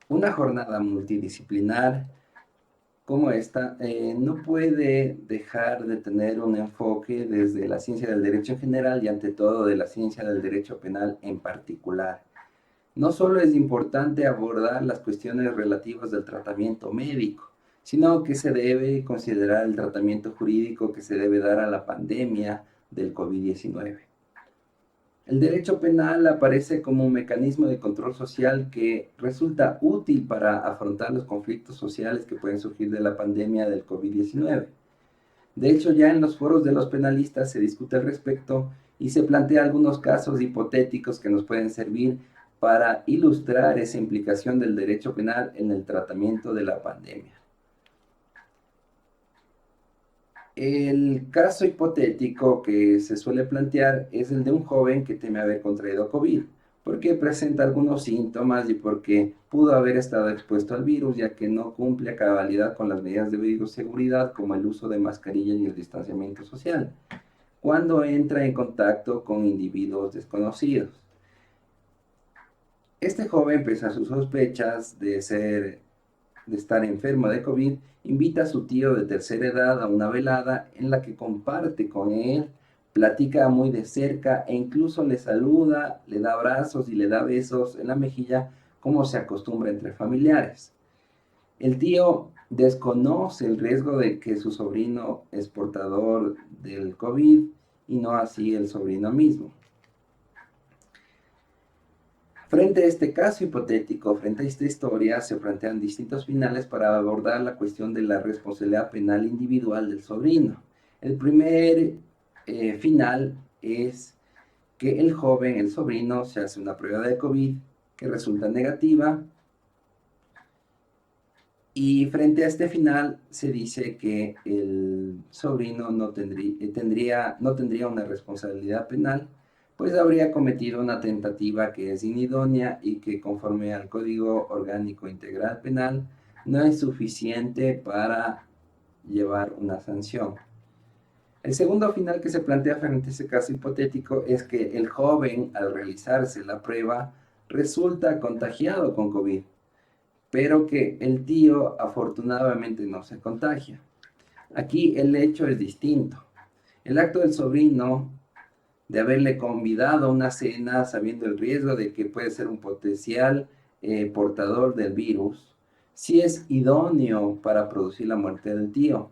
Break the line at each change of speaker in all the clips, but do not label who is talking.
Una jornada multidisciplinar como esta no puede dejar de tener un enfoque desde la ciencia del derecho en general y ante todo de la ciencia del derecho penal en particular. No solo es importante abordar las cuestiones relativas del tratamiento médico, sino que se debe considerar el tratamiento jurídico que se debe dar a la pandemia del COVID-19. El derecho penal aparece como un mecanismo de control social que resulta útil para afrontar los conflictos sociales que pueden surgir de la pandemia del COVID-19. De hecho, ya en los foros de los penalistas se discute al respecto y se plantea algunos casos hipotéticos que nos pueden servir para ilustrar esa implicación del derecho penal en el tratamiento de la pandemia. El caso hipotético que se suele plantear es el de un joven que teme haber contraído COVID, porque presenta algunos síntomas y porque pudo haber estado expuesto al virus, ya que no cumple a cabalidad con las medidas de bioseguridad, como el uso de mascarilla y el distanciamiento social, cuando entra en contacto con individuos desconocidos. Este joven, pese a sus sospechas de estar enfermo de COVID, invita a su tío de tercera edad a una velada en la que comparte con él, platica muy de cerca e incluso le saluda, le da abrazos y le da besos en la mejilla como se acostumbra entre familiares. El tío desconoce el riesgo de que su sobrino es portador del COVID y no así el sobrino mismo. Frente a este caso hipotético, frente a esta historia, se plantean distintos finales para abordar la cuestión de la responsabilidad penal individual del sobrino. El primer final es que el joven, el sobrino, se hace una prueba de COVID que resulta negativa y frente a este final se dice que el sobrino no tendría una responsabilidad penal, pues habría cometido una tentativa que es inidónea y que conforme al Código Orgánico Integral Penal no es suficiente para llevar una sanción. El segundo final que se plantea frente a ese caso hipotético es que el joven, al realizarse la prueba, resulta contagiado con COVID, pero que el tío afortunadamente no se contagia. Aquí el hecho es distinto. El acto del sobrino de haberle convidado a una cena sabiendo el riesgo de que puede ser un potencial portador del virus, sí es idóneo para producir la muerte del tío.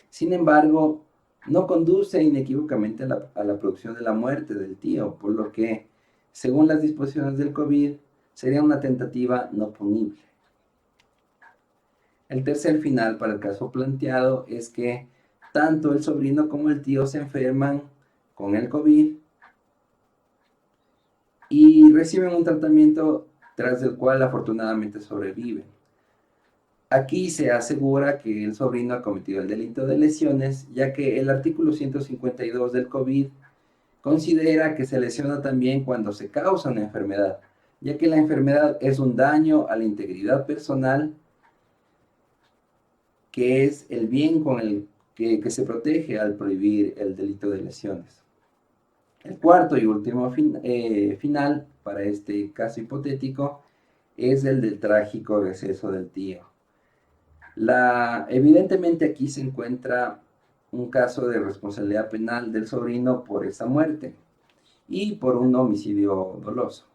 Sin embargo, no conduce inequívocamente a la producción de la muerte del tío, por lo que, según las disposiciones del COVID, sería una tentativa no punible. El tercer final para el caso planteado es que tanto el sobrino como el tío se enferman con el COVID y reciben un tratamiento tras el cual afortunadamente sobreviven. Aquí se asegura que el sobrino ha cometido el delito de lesiones, ya que el artículo 152 del COVID considera que se lesiona también cuando se causa una enfermedad, ya que la enfermedad es un daño a la integridad personal, que es el bien con el que se protege al prohibir el delito de lesiones. El cuarto y último final para este caso hipotético es el del trágico deceso del tío. Evidentemente aquí se encuentra un caso de responsabilidad penal del sobrino por esa muerte y por un homicidio doloso.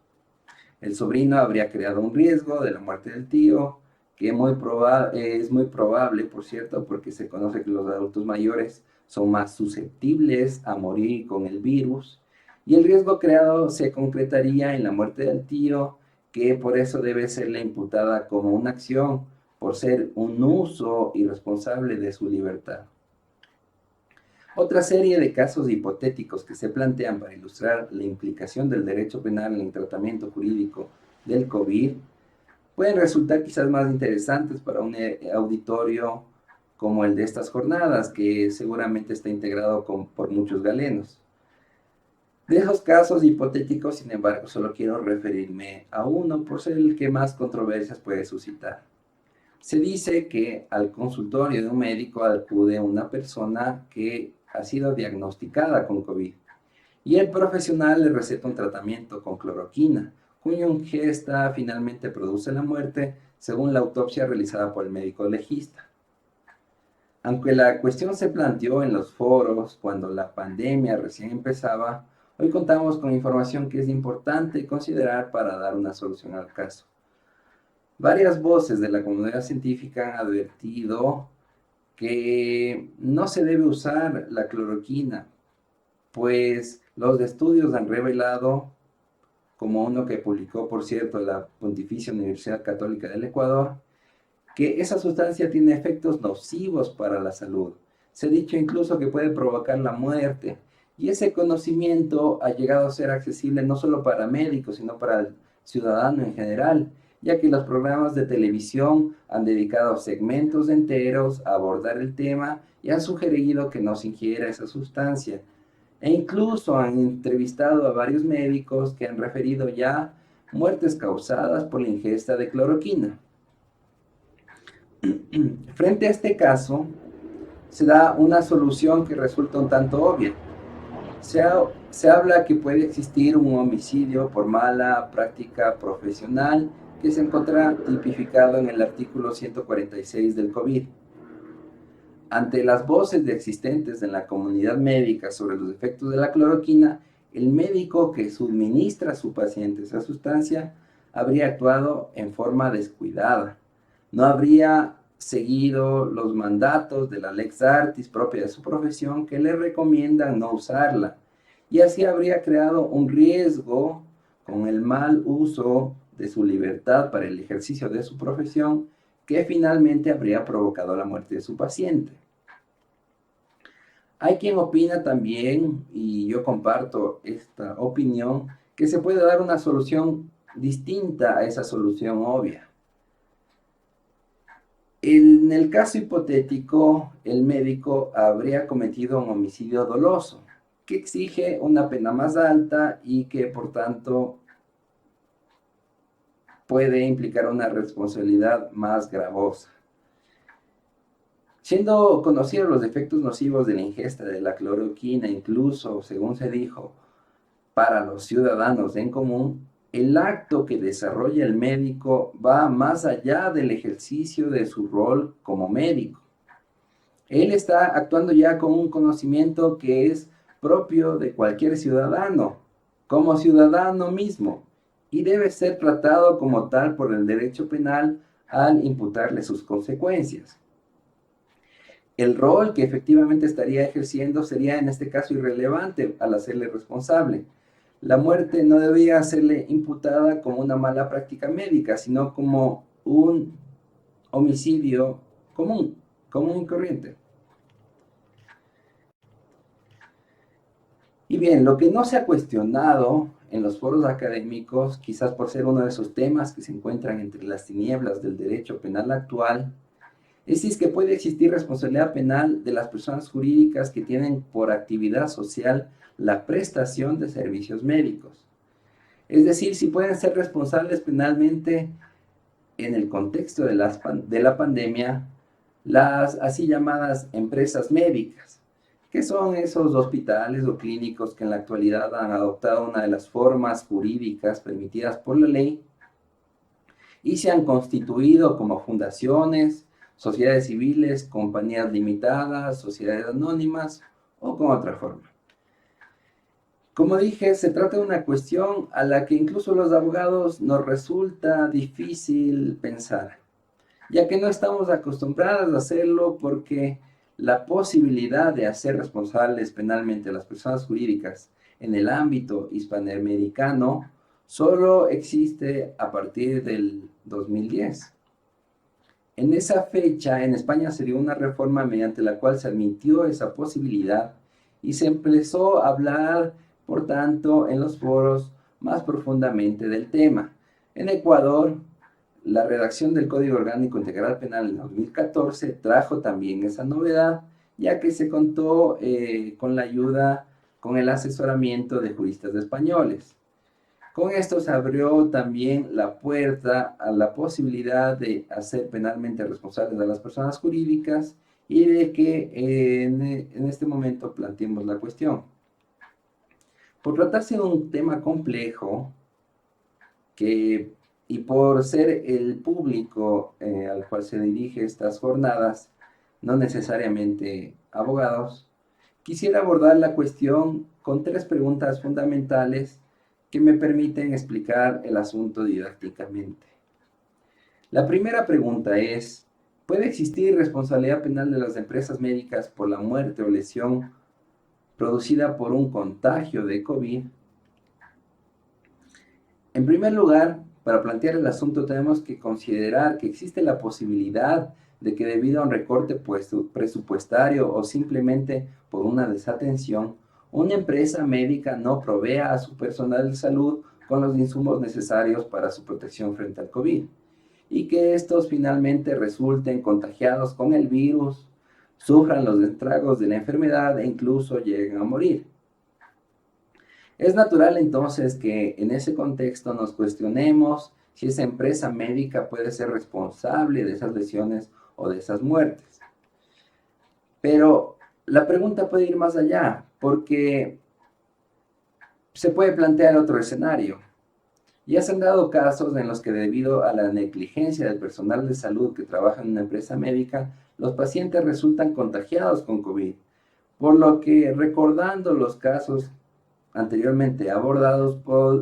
El sobrino habría creado un riesgo de la muerte del tío, que es muy probable, por cierto, porque se conoce que los adultos mayores son más susceptibles a morir con el virus, y el riesgo creado se concretaría en la muerte del tío, que por eso debe serle imputada como una acción por ser un uso irresponsable de su libertad. Otra serie de casos hipotéticos que se plantean para ilustrar la implicación del derecho penal en el tratamiento jurídico del COVID pueden resultar quizás más interesantes para un auditorio como el de estas jornadas, que seguramente está integrado por muchos galenos. De esos casos hipotéticos, sin embargo, solo quiero referirme a uno por ser el que más controversias puede suscitar. Se dice que al consultorio de un médico acude una persona que ha sido diagnosticada con COVID y el profesional le receta un tratamiento con cloroquina, cuya ingesta finalmente produce la muerte, según la autopsia realizada por el médico legista. Aunque la cuestión se planteó en los foros cuando la pandemia recién empezaba, hoy contamos con información que es importante considerar para dar una solución al caso. Varias voces de la comunidad científica han advertido que no se debe usar la cloroquina, pues los estudios han revelado, como uno que publicó, por cierto, la Pontificia Universidad Católica del Ecuador, que esa sustancia tiene efectos nocivos para la salud. Se ha dicho incluso que puede provocar la muerte. Y ese conocimiento ha llegado a ser accesible no solo para médicos, sino para el ciudadano en general, ya que los programas de televisión han dedicado segmentos enteros a abordar el tema y han sugerido que no se ingiera esa sustancia. E incluso han entrevistado a varios médicos que han referido ya muertes causadas por la ingesta de cloroquina. Frente a este caso, se da una solución que resulta un tanto obvia. Se habla que puede existir un homicidio por mala práctica profesional que se encuentra tipificado en el artículo 146 del COVID. Ante las voces existentes en la comunidad médica sobre los efectos de la cloroquina, el médico que suministra a su paciente esa sustancia habría actuado en forma descuidada. No habría seguido los mandatos de la Lex Artis propia de su profesión que le recomiendan no usarla, y así habría creado un riesgo con el mal uso de su libertad para el ejercicio de su profesión que finalmente habría provocado la muerte de su paciente. Hay quien opina también, y yo comparto esta opinión, que se puede dar una solución distinta a esa solución obvia. En el caso hipotético, el médico habría cometido un homicidio doloso, que exige una pena más alta y que, por tanto, puede implicar una responsabilidad más gravosa. Siendo conocidos los efectos nocivos de la ingesta de la cloroquina, incluso, según se dijo, para los ciudadanos en común, el acto que desarrolla el médico va más allá del ejercicio de su rol como médico. Él está actuando ya con un conocimiento que es propio de cualquier ciudadano, como ciudadano mismo, y debe ser tratado como tal por el derecho penal al imputarle sus consecuencias. El rol que efectivamente estaría ejerciendo sería en este caso irrelevante al hacerle responsable. La muerte no debía serle imputada como una mala práctica médica, sino como un homicidio común y corriente. Y bien, lo que no se ha cuestionado en los foros académicos, quizás por ser uno de esos temas que se encuentran entre las tinieblas del derecho penal actual, es si es que puede existir responsabilidad penal de las personas jurídicas que tienen por actividad social la prestación de servicios médicos. Es decir, si pueden ser responsables penalmente en el contexto de la pandemia las así llamadas empresas médicas, que son esos hospitales o clínicos que en la actualidad han adoptado una de las formas jurídicas permitidas por la ley y se han constituido como fundaciones, sociedades civiles, compañías limitadas, sociedades anónimas o con otra forma. Como dije, se trata de una cuestión a la que incluso los abogados nos resulta difícil pensar, ya que no estamos acostumbrados a hacerlo porque la posibilidad de hacer responsables penalmente a las personas jurídicas en el ámbito hispanoamericano solo existe a partir del 2010. En esa fecha, en España se dio una reforma mediante la cual se admitió esa posibilidad y se empezó a hablar, por tanto, en los foros más profundamente del tema. En Ecuador, la redacción del Código Orgánico Integral Penal en 2014 trajo también esa novedad, ya que se contó con la ayuda, con el asesoramiento de juristas españoles. Con esto se abrió también la puerta a la posibilidad de hacer penalmente responsables a las personas jurídicas y de que en este momento planteemos la cuestión. Por tratarse de un tema complejo, y por ser el público al cual se dirige estas jornadas, no necesariamente abogados, quisiera abordar la cuestión con 3 preguntas fundamentales que me permiten explicar el asunto didácticamente. La primera pregunta es, ¿puede existir responsabilidad penal de las empresas médicas por la muerte o lesión producida por un contagio de COVID? En primer lugar, para plantear el asunto tenemos que considerar que existe la posibilidad de que debido a un recorte presupuestario o simplemente por una desatención, una empresa médica no provea a su personal de salud con los insumos necesarios para su protección frente al COVID y que estos finalmente resulten contagiados con el virus, sufran los estragos de la enfermedad e incluso lleguen a morir. Es natural entonces que en ese contexto nos cuestionemos si esa empresa médica puede ser responsable de esas lesiones o de esas muertes. Pero la pregunta puede ir más allá, porque se puede plantear otro escenario. Ya se han dado casos en los que debido a la negligencia del personal de salud que trabaja en una empresa médica, los pacientes resultan contagiados con COVID, por lo que recordando los casos anteriormente abordados,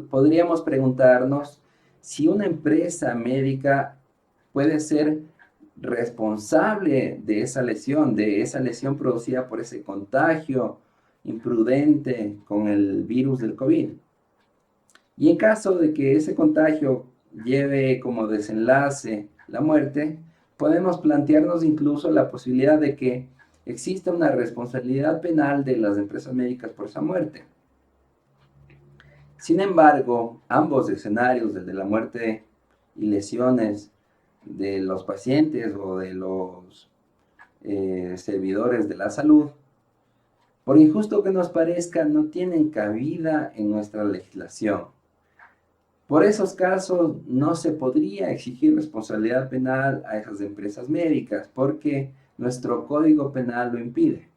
podríamos preguntarnos si una empresa médica puede ser responsable de esa lesión producida por ese contagio imprudente con el virus del COVID. Y en caso de que ese contagio lleve como desenlace la muerte, podemos plantearnos incluso la posibilidad de que exista una responsabilidad penal de las empresas médicas por esa muerte. Sin embargo, ambos escenarios, el de la muerte y lesiones de los pacientes o de los servidores de la salud, por injusto que nos parezca, no tienen cabida en nuestra legislación. Por esos casos no se podría exigir responsabilidad penal a esas empresas médicas porque nuestro Código Penal lo impide.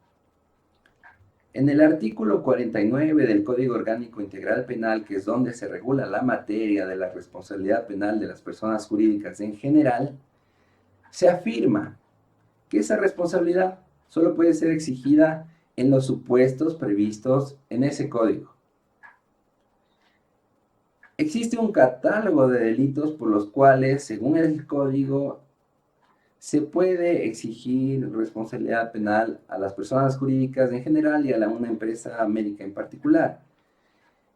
En el artículo 49 del Código Orgánico Integral Penal, que es donde se regula la materia de la responsabilidad penal de las personas jurídicas en general, se afirma que esa responsabilidad solo puede ser exigida en los supuestos previstos en ese código. Existe un catálogo de delitos por los cuales, según el código, se puede exigir responsabilidad penal a las personas jurídicas en general y a una empresa médica en particular.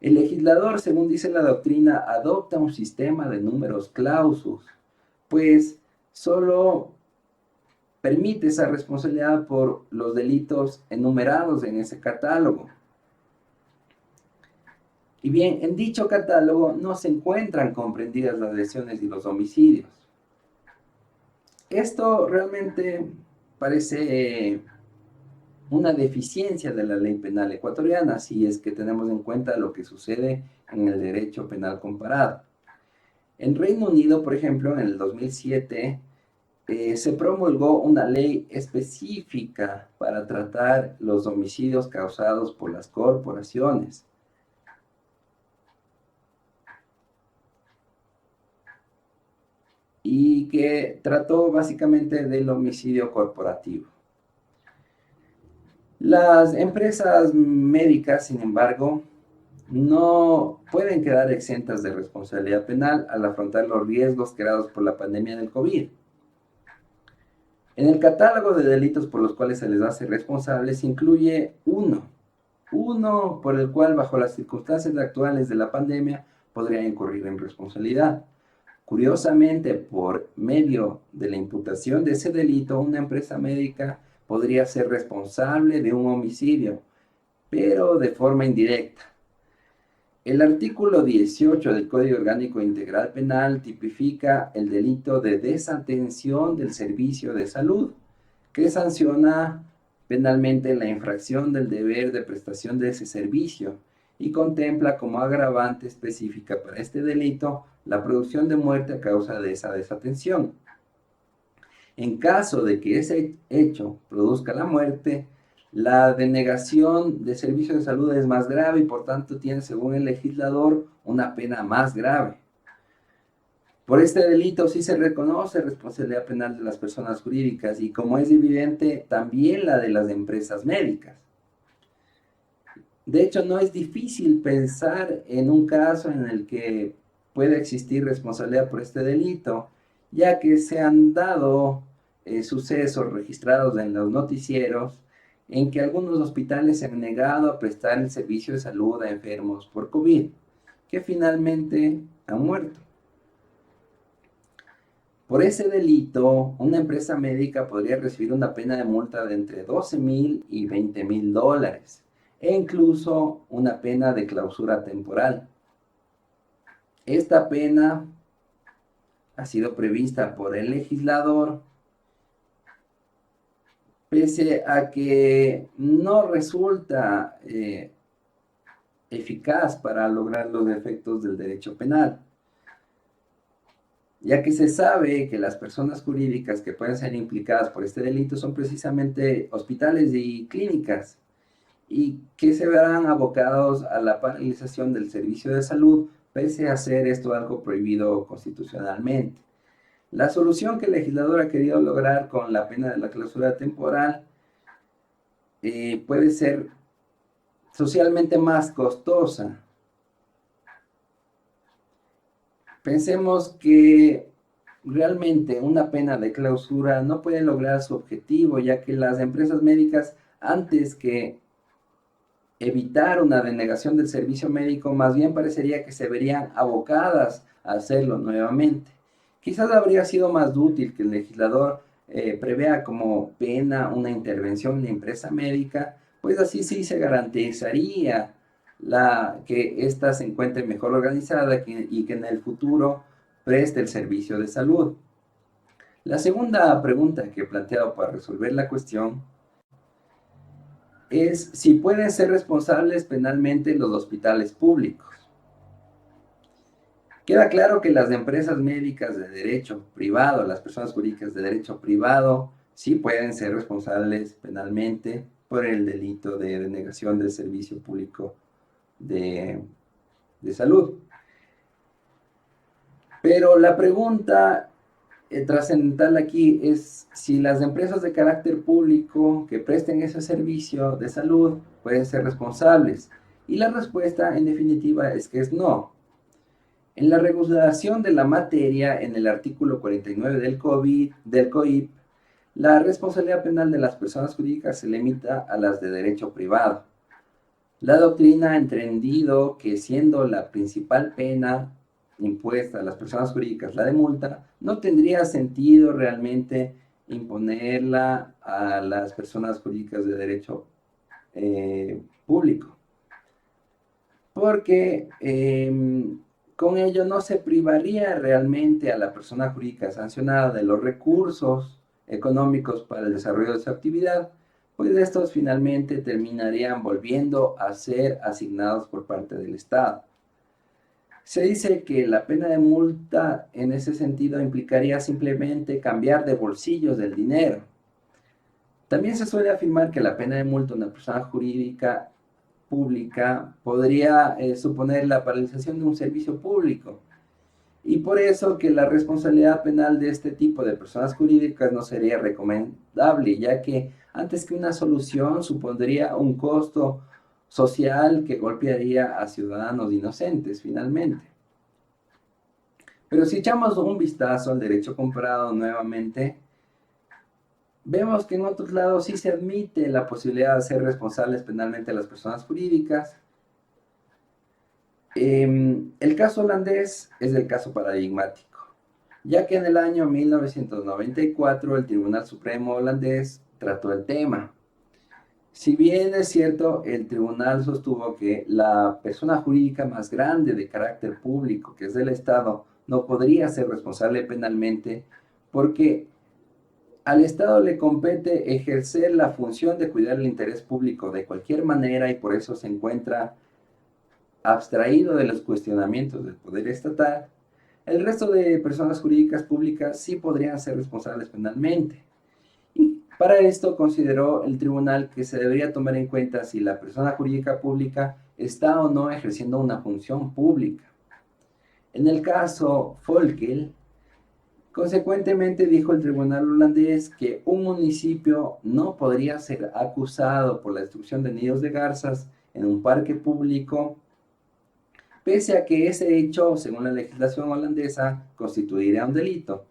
El legislador, según dice la doctrina, adopta un sistema de números clausus, pues solo permite esa responsabilidad por los delitos enumerados en ese catálogo. Y bien, en dicho catálogo no se encuentran comprendidas las lesiones y los homicidios. Esto realmente parece una deficiencia de la ley penal ecuatoriana, si es que tenemos en cuenta lo que sucede en el derecho penal comparado. En Reino Unido, por ejemplo, en el 2007, se promulgó una ley específica para tratar los homicidios causados por las corporaciones. Y que trató básicamente del homicidio corporativo. Las empresas médicas, sin embargo, no pueden quedar exentas de responsabilidad penal al afrontar los riesgos creados por la pandemia del COVID. En el catálogo de delitos por los cuales se les hace responsables se incluye uno por el cual bajo las circunstancias actuales de la pandemia podría incurrir en responsabilidad. Curiosamente, por medio de la imputación de ese delito, una empresa médica podría ser responsable de un homicidio, pero de forma indirecta. El artículo 18 del Código Orgánico Integral Penal tipifica el delito de desatención del servicio de salud, que sanciona penalmente la infracción del deber de prestación de ese servicio y contempla como agravante específica para este delito la producción de muerte a causa de esa desatención. En caso de que ese hecho produzca la muerte, la denegación de servicio de salud es más grave y por tanto tiene, según el legislador, una pena más grave. Por este delito sí se reconoce responsabilidad penal de las personas jurídicas y, como es evidente, también la de las empresas médicas. De hecho, no es difícil pensar en un caso en el que puede existir responsabilidad por este delito, ya que se han dado sucesos registrados en los noticieros en que algunos hospitales se han negado a prestar el servicio de salud a enfermos por COVID, que finalmente han muerto. Por ese delito, una empresa médica podría recibir una pena de multa de entre 12,000 y 20,000 dólares, e incluso una pena de clausura temporal. Esta pena ha sido prevista por el legislador, pese a que no resulta eficaz para lograr los efectos del derecho penal, ya que se sabe que las personas jurídicas que pueden ser implicadas por este delito son precisamente hospitales y clínicas, y que se verán abocados a la paralización del servicio de salud, pese a ser esto algo prohibido constitucionalmente. La solución que el legislador ha querido lograr con la pena de la clausura temporal puede ser socialmente más costosa. Pensemos que realmente una pena de clausura no puede lograr su objetivo, ya que las empresas médicas, antes que evitar una denegación del servicio médico, más bien parecería que se verían abocadas a hacerlo nuevamente. Quizás habría sido más útil que el legislador prevea como pena una intervención en la empresa médica, pues así sí se garantizaría que ésta se encuentre mejor organizada y que en el futuro preste el servicio de salud. La segunda pregunta que he planteado para resolver la cuestión es si pueden ser responsables penalmente los hospitales públicos. Queda claro que las empresas médicas de derecho privado, las personas jurídicas de derecho privado, sí pueden ser responsables penalmente por el delito de denegación del servicio público de salud. Pero la pregunta trascendental aquí es si las empresas de carácter público que presten ese servicio de salud pueden ser responsables. Y la respuesta en definitiva es que es no. En la regulación de la materia, en el artículo 49 del COIP, la responsabilidad penal de las personas jurídicas se limita a las de derecho privado. La doctrina ha entendido que, siendo la principal pena impuesta a las personas jurídicas la de multa, no tendría sentido realmente imponerla a las personas jurídicas de derecho público, porque con ello no se privaría realmente a la persona jurídica sancionada de los recursos económicos para el desarrollo de su actividad, pues estos finalmente terminarían volviendo a ser asignados por parte del Estado. Se dice que la pena de multa en ese sentido implicaría simplemente cambiar de bolsillos del dinero. También se suele afirmar que la pena de multa a una persona jurídica pública podría suponer la paralización de un servicio público, y por eso que la responsabilidad penal de este tipo de personas jurídicas no sería recomendable, ya que antes que una solución supondría un costo social que golpearía a ciudadanos inocentes finalmente. Pero si echamos un vistazo al derecho comparado nuevamente, vemos que en otros lados sí se admite la posibilidad de ser responsables penalmente a las personas jurídicas. El caso holandés es el caso paradigmático, ya que en el año 1994 el Tribunal Supremo holandés trató el tema. Si bien es cierto, el tribunal sostuvo que la persona jurídica más grande de carácter público, que es del Estado, no podría ser responsable penalmente porque al Estado le compete ejercer la función de cuidar el interés público de cualquier manera, y por eso se encuentra abstraído de los cuestionamientos del poder estatal. El resto de personas jurídicas públicas sí podrían ser responsables penalmente. Y para esto consideró el tribunal que se debería tomar en cuenta si la persona jurídica pública está o no ejerciendo una función pública. En el caso Volkel, consecuentemente dijo el tribunal holandés que un municipio no podría ser acusado por la destrucción de nidos de garzas en un parque público, pese a que ese hecho, según la legislación holandesa, constituiría un delito,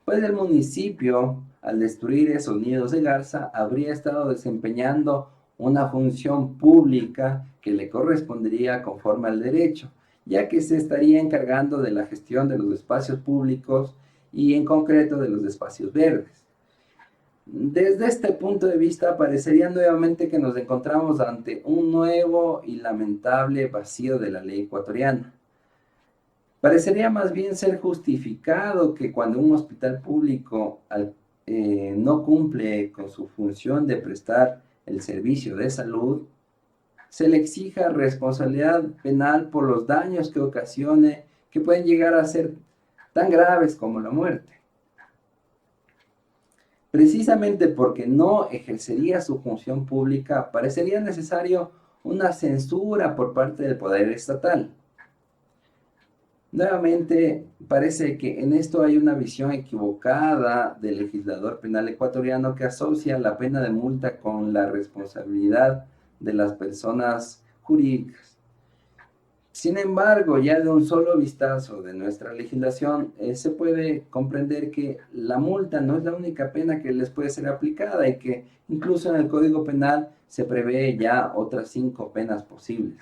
pues el municipio, al destruir esos nidos de garza, habría estado desempeñando una función pública que le correspondería conforme al derecho, ya que se estaría encargando de la gestión de los espacios públicos y en concreto de los espacios verdes. Desde este punto de vista, parecería nuevamente que nos encontramos ante un nuevo y lamentable vacío de la ley ecuatoriana. Parecería más bien ser justificado que cuando un hospital público no cumple con su función de prestar el servicio de salud, se le exija responsabilidad penal por los daños que ocasione, que pueden llegar a ser tan graves como la muerte. Precisamente porque no ejercería su función pública, parecería necesario una censura por parte del poder estatal. Nuevamente, parece que en esto hay una visión equivocada del legislador penal ecuatoriano que asocia la pena de multa con la responsabilidad de las personas jurídicas. Sin embargo, ya de un solo vistazo de nuestra legislación, se puede comprender que la multa no es la única pena que les puede ser aplicada y que incluso en el Código Penal se prevé ya otras 5 penas posibles.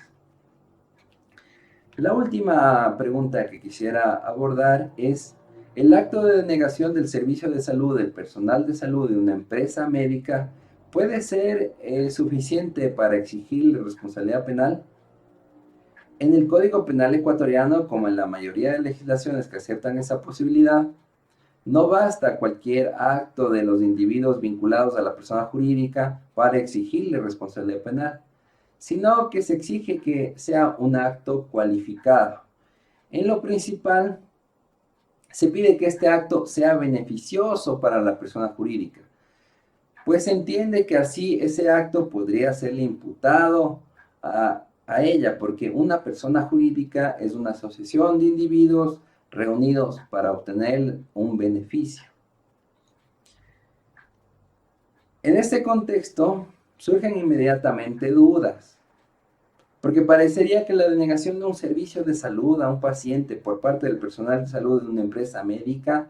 La última pregunta que quisiera abordar es, ¿el acto de denegación del servicio de salud del personal de salud de una empresa médica puede ser suficiente para exigir responsabilidad penal? En el Código Penal ecuatoriano, como en la mayoría de legislaciones que aceptan esa posibilidad, no basta cualquier acto de los individuos vinculados a la persona jurídica para exigirle responsabilidad penal, sino que se exige que sea un acto cualificado. En lo principal, se pide que este acto sea beneficioso para la persona jurídica, pues se entiende que así ese acto podría serle imputado a ella, porque una persona jurídica es una asociación de individuos reunidos para obtener un beneficio. En este contexto surgen inmediatamente dudas, porque parecería que la denegación de un servicio de salud a un paciente por parte del personal de salud de una empresa médica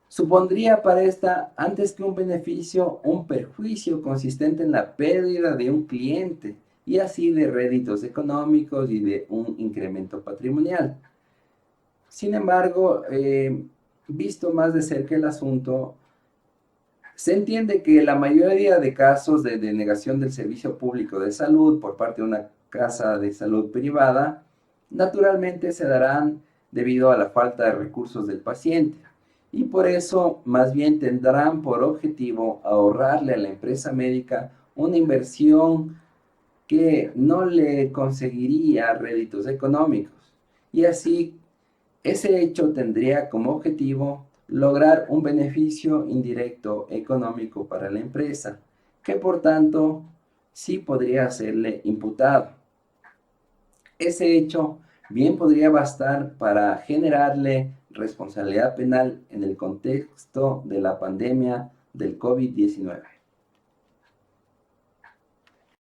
supondría para esta, antes que un beneficio, un perjuicio consistente en la pérdida de un cliente y así de réditos económicos y de un incremento patrimonial. Sin embargo, visto más de cerca el asunto, se entiende que la mayoría de casos de denegación del servicio público de salud por parte de una casa de salud privada, naturalmente se darán debido a la falta de recursos del paciente. Y por eso, más bien tendrán por objetivo ahorrarle a la empresa médica una inversión que no le conseguiría réditos económicos. Y así, ese hecho tendría como objetivo lograr un beneficio indirecto económico para la empresa, que por tanto sí podría serle imputado. Ese hecho bien podría bastar para generarle responsabilidad penal en el contexto de la pandemia del COVID-19.